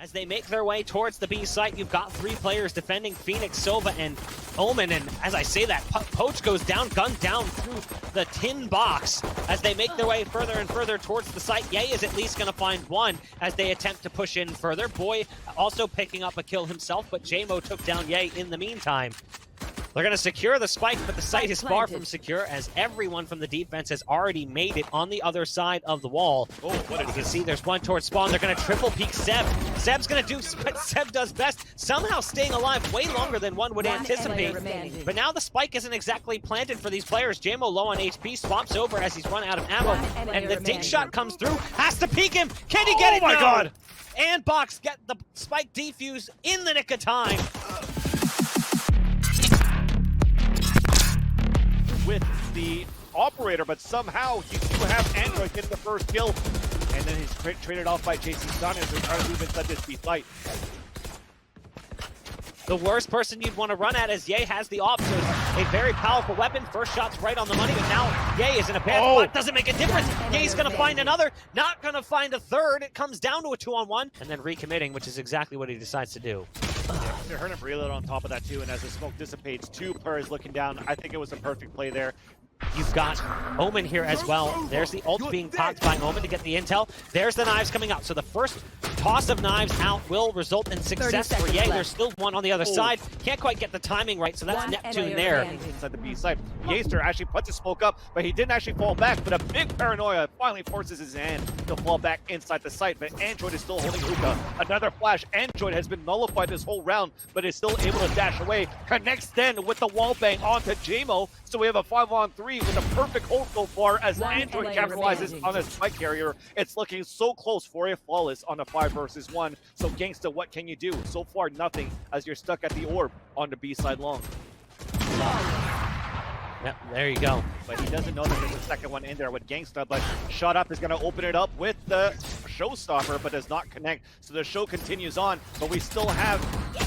As they make their way towards the B site, you've got three players defending Phoenix, Sova, and Omen. And as I say that, Poach goes down, gunned down through the tin box. As they make their way further and further towards the site, Ye is at least going to find one as they attempt to push in further. Boy also picking up a kill himself, but jmoh took down Ye in the meantime. They're going to secure the spike, but the site is far from secure as everyone from the defense has already made it on the other side of the wall. Oh, what you can see, there's one towards spawn. They're going to triple peek Seb. Seb's going to do what Seb does best, somehow staying alive way longer than one would anticipate. But now the spike isn't exactly planted for these players. jmoh low on HP, swaps over as he's run out of ammo, and the dig shot comes through, has to peek him. Can he get it? Oh my God! ANDBOX get the spike defused in the nick of time. With the operator, but somehow you do have Android getting the first kill, and then he's traded off by jcStani as they're trying to move inside this B site. The worst person you'd want to run at is Ye has the op, so it's a very powerful weapon. First shot's right on the money, but now Ye is in a bad spot. Doesn't make a difference. Ye's going to find another, not going to find a third. It comes down to a 2-on-1, and then recommitting, which is exactly what he decides to do. They heard him reload on top of that too, and as the smoke dissipates, two players looking down. I think it was a perfect play there. You've got Omen here as well. There's the ult being popped by Omen to get the intel. There's the knives coming out. So the first toss of knives out will result in success for Ye. There's still one on the other side. Can't quite get the timing right, so that's Neptune there. Inside the B side. Genghsta actually puts his smoke up, but he didn't actually fall back. But a big paranoia finally forces his hand to fall back inside the site. But Android is still holding hookah. Another flash. Android has been nullified this whole round, but is still able to dash away. Connects then with the wall bang onto jmoh. So we have a 5-on-3 with a perfect hold so far as Android capitalizes on a spike carrier. It's looking so close for a flawless on a 5 versus 1. So Genghsta, what can you do? So far, nothing as you're stuck at the orb on the B side long. Yep, there you go. But he doesn't know that there's a second one in there with Genghsta, but Shut Up is going to open it up with the showstopper, but does not connect. So the show continues on, but we still have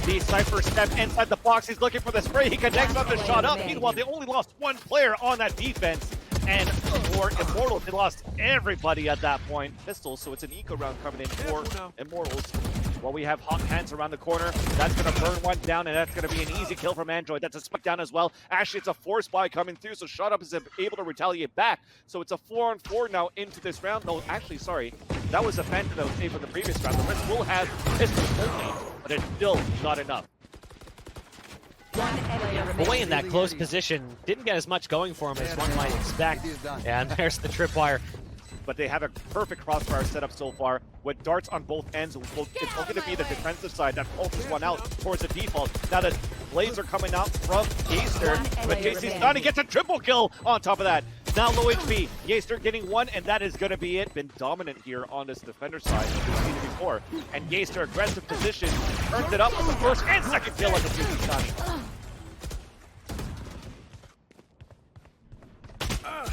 the Cypher step inside the box. He's looking for the spray. He connects on the Shut Up. Meanwhile, they only lost one player on that defense. And for Immortals, they lost everybody at that point. Pistols, so it's an eco round coming in for Immortals. While we have hot hands around the corner, that's going to burn one down, and that's going to be an easy kill from Android. That's a spike down as well. Actually, it's a force buy coming through, so Shut Up is able to retaliate back. So it's a 4-on-4 now into this round. No, actually, sorry. That was a Phantom that was saved from the previous round. The rest will have pistols only, but it's still not enough. Boy in that close position didn't get as much going for him as one might expect. And there's the tripwire. But they have a perfect crossfire setup so far with darts on both ends. It's going to be the defensive side that pulls one out towards the default. Now the blades are coming out from Genghsta, but jcStani gets a triple kill on top of that. Now low HP, Genghsta getting one, and that is going to be it. Been dominant here on this defender side, as we've seen it before. And Genghsta, aggressive position, turns it up with the first and second kill on the jcStani.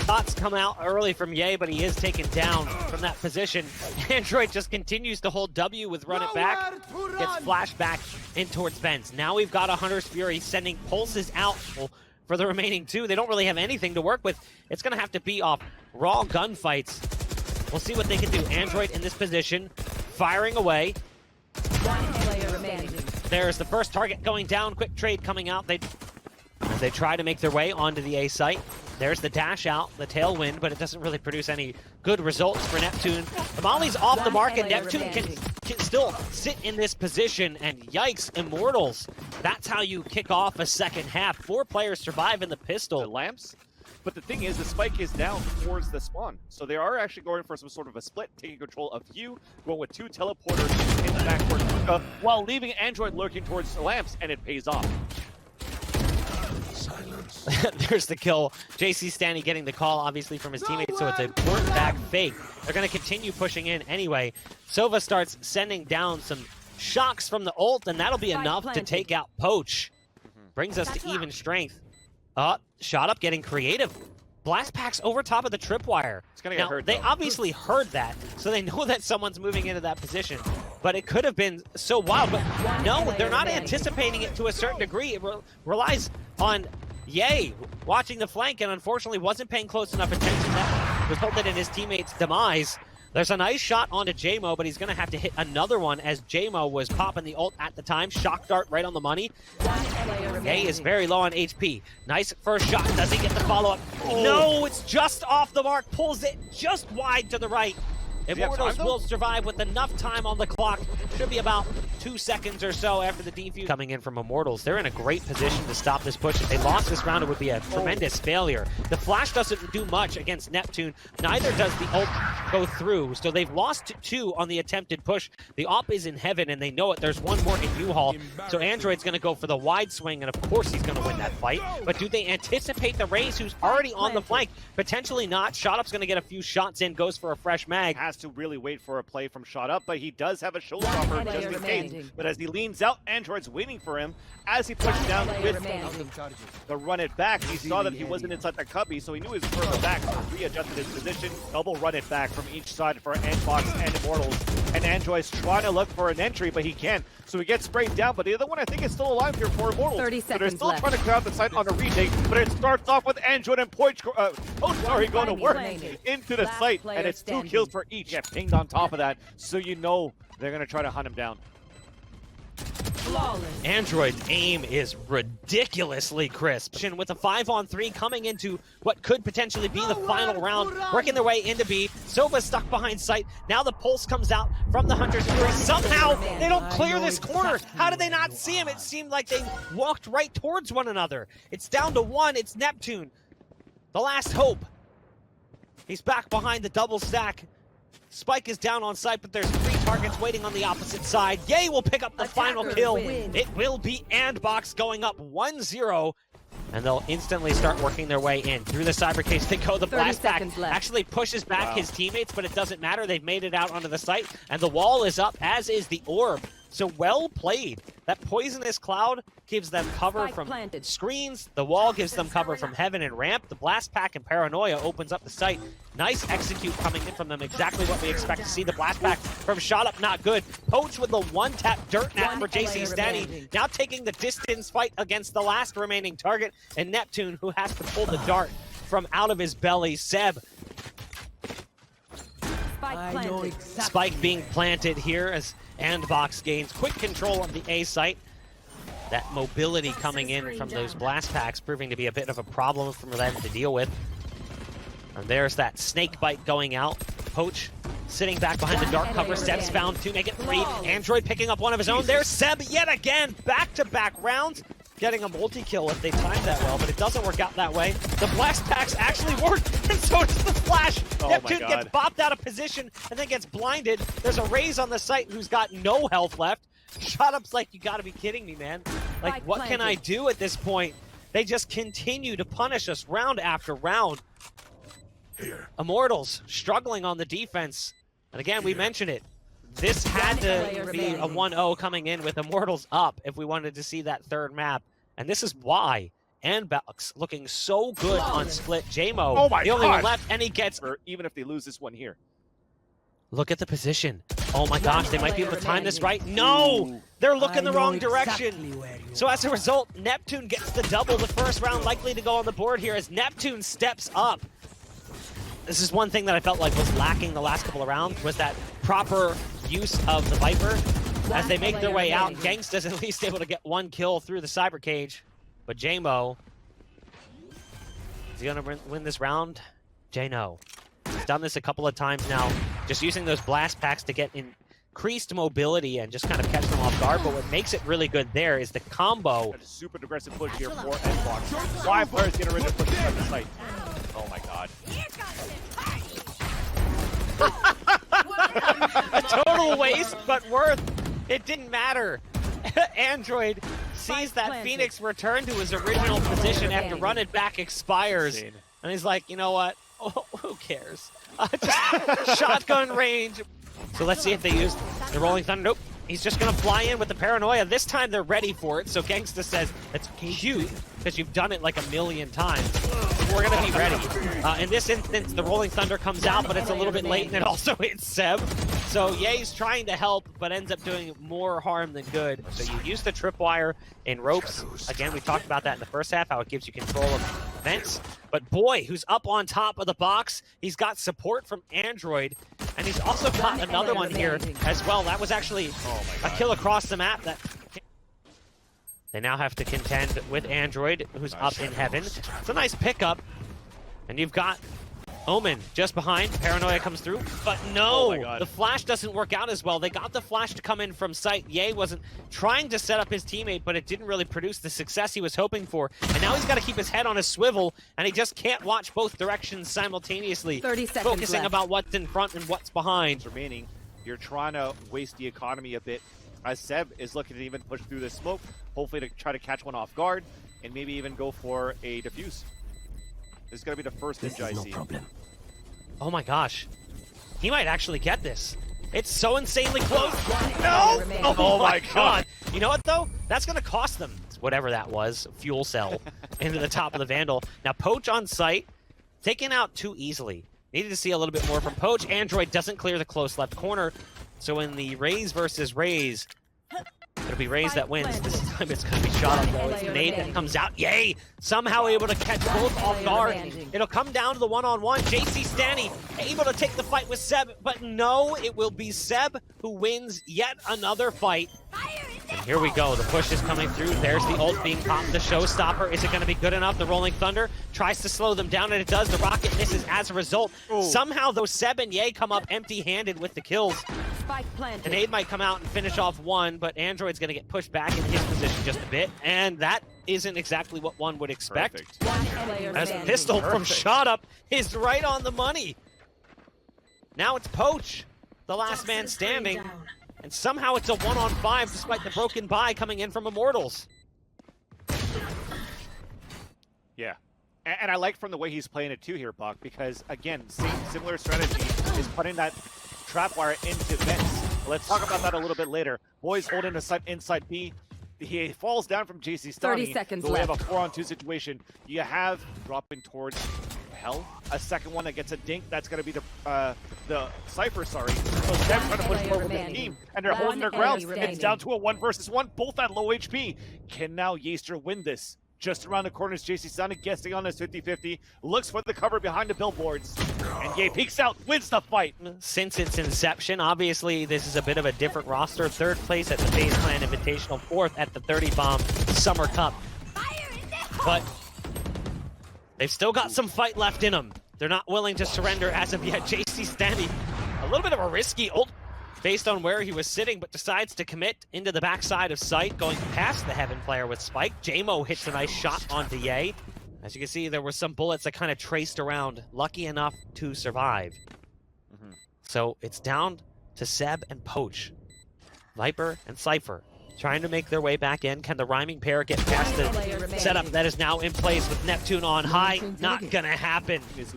Shots come out early from Ye, but he is taken down from that position. Android just continues to hold W with run it back. Gets flashed back in towards Vents. Now we've got a Hunter's Fury sending pulses out for the remaining two. They don't really have anything to work with. It's going to have to be off raw gunfights. We'll see what they can do. Android in this position, firing away. There's the first target going down. Quick trade coming out. As they try to make their way onto the A site. There's the dash out, the tailwind, but it doesn't really produce any good results for Neptune. The Molly's off the mark, and Neptune can still sit in this position, and yikes, Immortals. That's how you kick off a second half. 4 players survive in the pistol. The lamps. But the thing is, the spike is down towards the spawn. So they are actually going for some sort of a split, taking control of you, going with 2 teleporters in the backcourt, while leaving Android lurking towards the lamps, and it pays off. There's the kill. jcStani getting the call, obviously, from his teammates, so it's a port back fake. They're going to continue pushing in anyway. Sova starts sending down some shocks from the ult, and that'll be enough to take out Poach. Brings us to even strength. Shot Up getting creative. Blast packs over top of the tripwire. It's gonna get hurt, they though. obviously heard that, so they know that someone's moving into that position. But it could have been so wild. But no, they're not anticipating it to a certain degree. It relies on Ye watching the flank, and unfortunately wasn't paying close enough attention. That resulted in his teammate's demise. There's a nice shot onto jmoh, but he's going to have to hit another one as jmoh was popping the ult at the time. Shock dart right on the money. Yay is very low on HP. Nice first shot. Does he get the follow-up? Oh. No, it's just off the mark. Pulls it just wide to the right. Immortals will survive with enough time on the clock. Should be about 2 seconds or so after the defuse. Coming in from Immortals, they're in a great position to stop this push. If they lost this round, it would be a tremendous failure. The flash doesn't do much against Neptune. Neither does the ult go through. So they've lost 2 on the attempted push. The op is in heaven, and they know it. There's one more in U-Haul. So Android's going to go for the wide swing, and of course he's going to win that fight. But do they anticipate the Raze, who's already on the flank? Potentially not. ShotUp's going to get a few shots in, goes for a fresh mag. Has to really wait for a play from ShotUp, but he does have a showstopper just in case. But as he leans out, Android's waiting for him. As he pushed down with the run it back, he saw that he wasn't inside the cubby, so he knew he was further back, so readjusted his position. Double run it back from each side for ANDBOX and Immortals. And Android's trying to look for an entry, but he can't. So he gets sprayed down, but the other one I think is still alive here for Immortals. 30 so they're seconds still left. trying to clear out the site on a retake, but it starts off with Android and Poach, going to work into the site, and it's 2 kills for each. Yeah, pinged on top of that, so you know they're going to try to hunt him down. Android's aim is ridiculously crisp. With a 5-on-3 coming into what could potentially be the final round, working their way into B. Sova's stuck behind sight. Now the pulse comes out from the Hunter's Fury. Somehow they don't clear this corner. How did they not see him? It seemed like they walked right towards one another. It's down to 1. It's Neptune. The last hope. He's back behind the double stack. Spike is down on site, but there's 3 targets waiting on the opposite side. Yay will pick up the final kill. It will be ANDBOX going up 1-0, and they'll instantly start working their way in. Through the cyber case they go. The blast back actually pushes back his teammates, but it doesn't matter. They've made it out onto the site, and the wall is up, as is the orb. So well played. That poisonous cloud gives them cover from screens. The wall gives them cover from heaven and ramp. The blast pack and paranoia opens up the site. Nice execute coming in from them. Exactly what we expect to see. The blast pack from ShotUp, not good. Poach with the one-tap dirt nap for jcStani. Now taking the distance fight against the last remaining target. And Neptune, who has to pull the dart from out of his belly. Seb. Spike being planted here as ANDBOX gains quick control of the A site. That mobility coming in from those blast packs proving to be a bit of a problem for them to deal with. And there's that snake bite going out. Poach sitting back behind the dark cover. Seb's found to make it 3. Android picking up one of his own. There's Seb yet again. Back-to-back rounds. Getting a multi-kill if they time that well, but it doesn't work out that way. The blast packs actually work, and so does the flash. Neptune gets bopped out of position and then gets blinded. There's a Raze on the site who's got no health left. ShotUp's like, you gotta be kidding me, man. Like, what can I do at this point? They just continue to punish us round after round. Immortals struggling on the defense. And again, we mentioned it. This had to be a 1-0 coming in with Immortals up if we wanted to see that third map. And this is why ANDBOX looking so good on split. jmoh, the only one left, and he gets... Even if they lose this one here. Look at the position. Oh my gosh, they might be able to time this right. No! They're looking the wrong direction. So as a result, Neptune gets the double. The first round likely to go on the board here as Neptune steps up. This is one thing that I felt like was lacking the last couple of rounds, was that proper use of the Viper. As they make their way out, Genghsta's at least able to get 1 kill through the cyber cage. But jmoh, is he gonna win this round? No. He's done this a couple of times now, just using those blast packs to get increased mobility and just kind of catch them off guard. But what makes it really good there is the combo. A super aggressive push here for ANDBOX. 5 players getting ready to push inside the site. Oh my god. A total waste, but worth. It didn't matter. Android sees that Phoenix return to his original position after run it back expires. And he's like, you know what? Oh, who cares? Just shotgun range. So let's see if they use the Rolling Thunder. Nope. He's just going to fly in with the paranoia. This time they're ready for it. So Genghsta says, that's cute because you've done it like a million times. We're going to be ready. In this instance, the Rolling Thunder comes out, but it's a little bit late, and it also hits Seb. So Ye's trying to help, but ends up doing more harm than good. So you use the tripwire in ropes. Again, we talked about that in the first half, how it gives you control of vents. But boy, who's up on top of the box. He's got support from Android. And he's also caught another one here as well. That was actually a kill across the map. They now have to contend with Android, who's up in heaven. It's a nice pickup. And you've got Omen just behind. Paranoia comes through, but no, the flash doesn't work out as well. They got the flash to come in from sight. Ye wasn't trying to set up his teammate, but it didn't really produce the success he was hoping for. And now he's got to keep his head on a swivel, and he just can't watch both directions simultaneously. 30 seconds focusing left. about what's in front and what's behind. Remaining, you're trying to waste the economy a bit, as Seb is looking to even push through the smoke, hopefully to try to catch one off guard, and maybe even go for a defuse. This is going to be the first ninja I see. Oh my gosh. He might actually get this. It's so insanely close. No! Oh my god. You know what though? That's going to cost them whatever that was, fuel cell, into the top of the Vandal. Now Poach on site, taken out too easily. Needed to see a little bit more from Poach. Android doesn't clear the close left corner. So in the Raze versus Raze, it'll be Raze that wins. This time it's going to be shot up though. It's Nate that comes out. Yay! Somehow able to catch both off guard. It'll come down to the one-on-one. jcStani able to take the fight with Seb, but no, it will be Seb who wins yet another fight. And here we go. The push is coming through. There's the ult being popped. The showstopper. Is it going to be good enough? The Rolling Thunder tries to slow them down, and it does. The rocket misses as a result. Ooh. Somehow, those Seb and Ye come up empty-handed with the kills. The nade might come out and finish off one, but Android's going to get pushed back in his position just a bit, and that isn't exactly what one would expect. As a pistol from Shot Up is right on the money. Now it's Poach, the last man standing. And somehow it's a 1-on-5 despite the broken buy coming in from Immortals. Yeah. And I like from the way he's playing it too here, Buck, because again, similar strategy is putting that trap wire into vents. Let's talk about that a little bit later. Boys holding a site inside B. He falls down from jcStani. 30 seconds left. We have a 4-on-2 situation. You have dropping towards hell. A second one that gets a dink. That's going to be the Cypher, sorry. So Seb's trying to push forward with the team, and they're holding their ground. It's down to a 1 versus 1, both at low HP. Can now Yaster win this? Just around the corner is jcStani guessing on this 50-50. Looks for the cover behind the billboards. And Ye peeks out, wins the fight. Since its inception, obviously this is a bit of a different roster. 3rd place at the FaZe Clan Invitational, 4th at the 30 Bomb Summer Cup. But they've still got some fight left in them. They're not willing to surrender as of yet. jcStani, a little bit of a risky ult based on where he was sitting, but decides to commit into the backside of sight, going past the Heaven player with Spike. jmoh hits a nice shot onto Ye. As you can see, there were some bullets that kind of traced around, lucky enough to survive. So it's down to Seb and Poach. Viper and Cypher trying to make their way back in. Can the rhyming pair get past the setup that is now in place with Neptune on high? Not gonna happen. It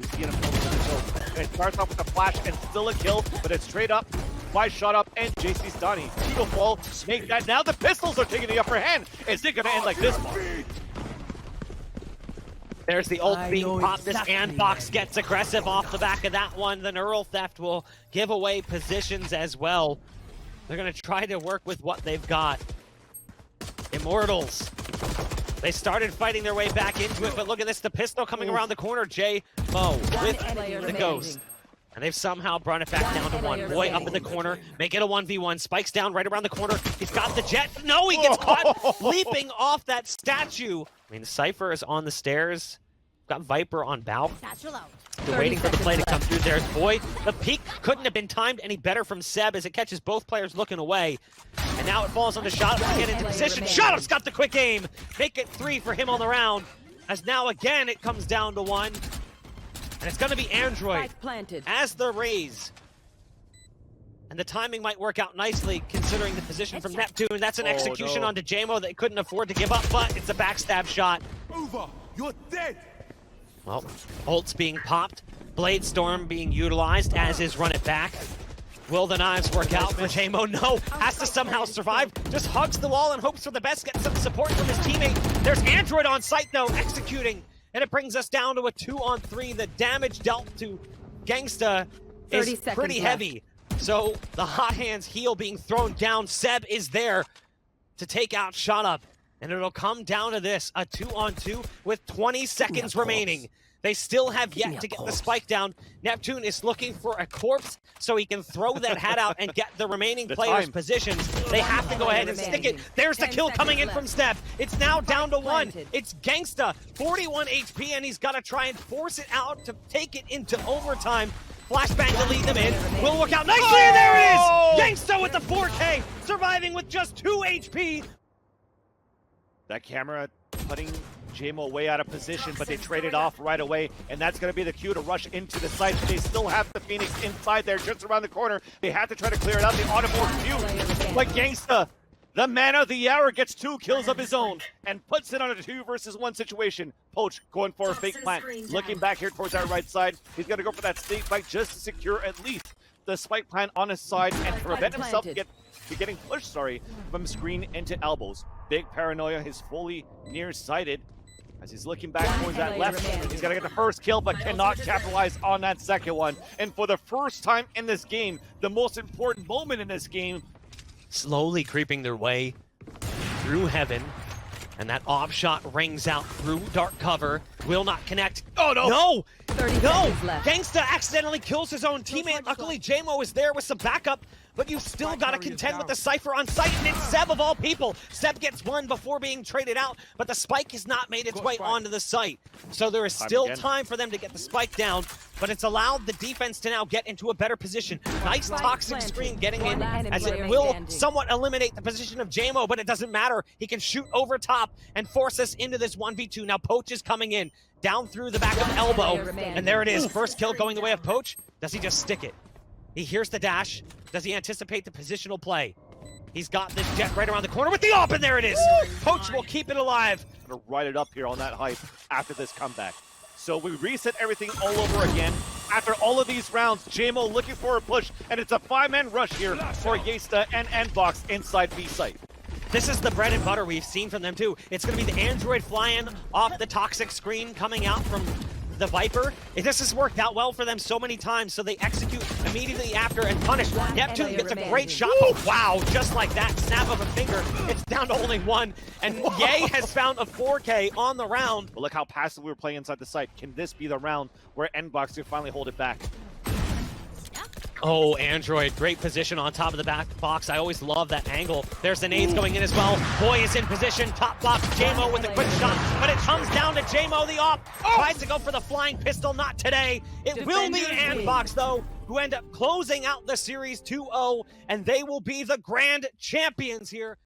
starts off with a flash and still a kill, but it's straight up by Shot Up and jcStani. Beautiful. Make that. Now the pistols are taking the upper hand. Is it gonna end like this one? There's the ult being popped. This ANDBOX gets aggressive off the back of that one. The neural theft will give away positions as well. They're going to try to work with what they've got. Immortals. They started fighting their way back into it, but look at this. The pistol coming around the corner. jmoh with the ghost. And they've somehow brought it back down to 1. Boy up in the corner. Make it a 1v1. Spikes down right around the corner. He's got the jet. No, he gets caught leaping off that statue. I mean, Cypher is on the stairs. Got Viper on bow. They're waiting for the play to come through. There's Boy. The peek couldn't have been timed any better from Seb as it catches both players looking away. And now it falls on the Shot Up to get into position. Shot Up's got the quick aim. Make it 3 for him on the round. As now again it comes down to 1. And it's going to be Android as the Raze. And the timing might work out nicely considering the position from Neptune. That's an execution onto jmoh that he couldn't afford to give up, but it's a backstab shot. Over! You're dead! Well, ult's being popped. Blade Storm being utilized, as is Run It Back. Will the knives work out for jmoh? No, has to somehow survive. Just hugs the wall and hopes for the best, gets some support from his teammate. There's Android on site though, executing. And it brings us down to a 2-on-3. The damage dealt to Genghsta is pretty heavy. So the hot hands heal being thrown down. Seb is there to take out Shot Up. And it'll come down to this, a 2-on-2 with 20 seconds remaining. They still have yet to get the spike down. Neptune is looking for a corpse so he can throw that hat out and get the remaining players' positions. They have to go ahead and stick it. There's the kill coming in from Steph. It's now down to 1. It's Genghsta, 41 HP, and he's got to try and force it out to take it into overtime. Flashbang to lead them in. Will work out nicely, and there it is! Genghsta with the 4K, surviving with just 2 HP. That camera putting jmoh way out of position, but they traded off right away, and that's going to be the cue to rush into the site. They still have the Phoenix inside there, just around the corner. They have to try to clear it out. The automorph few, but Genghsta, the man of the hour, gets 2 kills of his own and puts it on a 2 versus 1 situation. Poach going for a fake plant, looking back here towards that right side. He's going to go for that snake bite just to secure at least the spike plant on his side and prevent himself getting pushed, from screen into elbows. Big paranoia. He's fully nearsighted. As he's looking back towards that left, he's going to get the first kill, but cannot capitalize on that second one. And for the first time in this game, the most important moment in this game, slowly creeping their way through heaven. And that off shot rings out through dark cover. Will not connect. Oh, no! No! 30 seconds left. Genghsta accidentally kills his own teammate. Luckily, jmoh is there with some backup, but you've still got to contend with the Cypher on site, and it's Seb of all people. Seb gets 1 before being traded out, but the spike has not made its way onto the site. So there is still time for them to get the spike down, but it's allowed the defense to now get into a better position. Nice toxic screen getting in, as it will somewhat eliminate the position of jmoh, but it doesn't matter. He can shoot over top and force us into this 1v2. Now Poach is coming in, down through the back of elbow, and there it is. First kill going the way of Poach. Does he just stick it? He hears the dash. Does he anticipate the positional play? He's got this jet right around the corner with the op, and there it is. Poach will keep it alive. Gonna ride it up here on that hype after this comeback. So we reset everything all over again. After all of these rounds, jmoh looking for a push, and it's a 5-man rush here for Genghsta and NSG inside B site. This is the bread and butter we've seen from them too. It's going to be the android flying off the toxic screen coming out from the Viper. This has worked out well for them so many times, so they execute immediately after and punish. Neptune gets a great shot. Oh, wow, just like that, snap of a finger. It's down to only 1, and Ye has found a 4K on the round. But look how passive we were playing inside the site. Can this be the round where NSG can finally hold it back? Oh, Android, great position on top of the back box. I always love that angle. There's the nades going in as well. Boy is in position, top box, jmoh with a quick shot, but it comes down to jmoh, the op. Tries to go for the flying pistol, not today. It will be ANDBOX, though, who end up closing out the series 2-0, and they will be the grand champions here.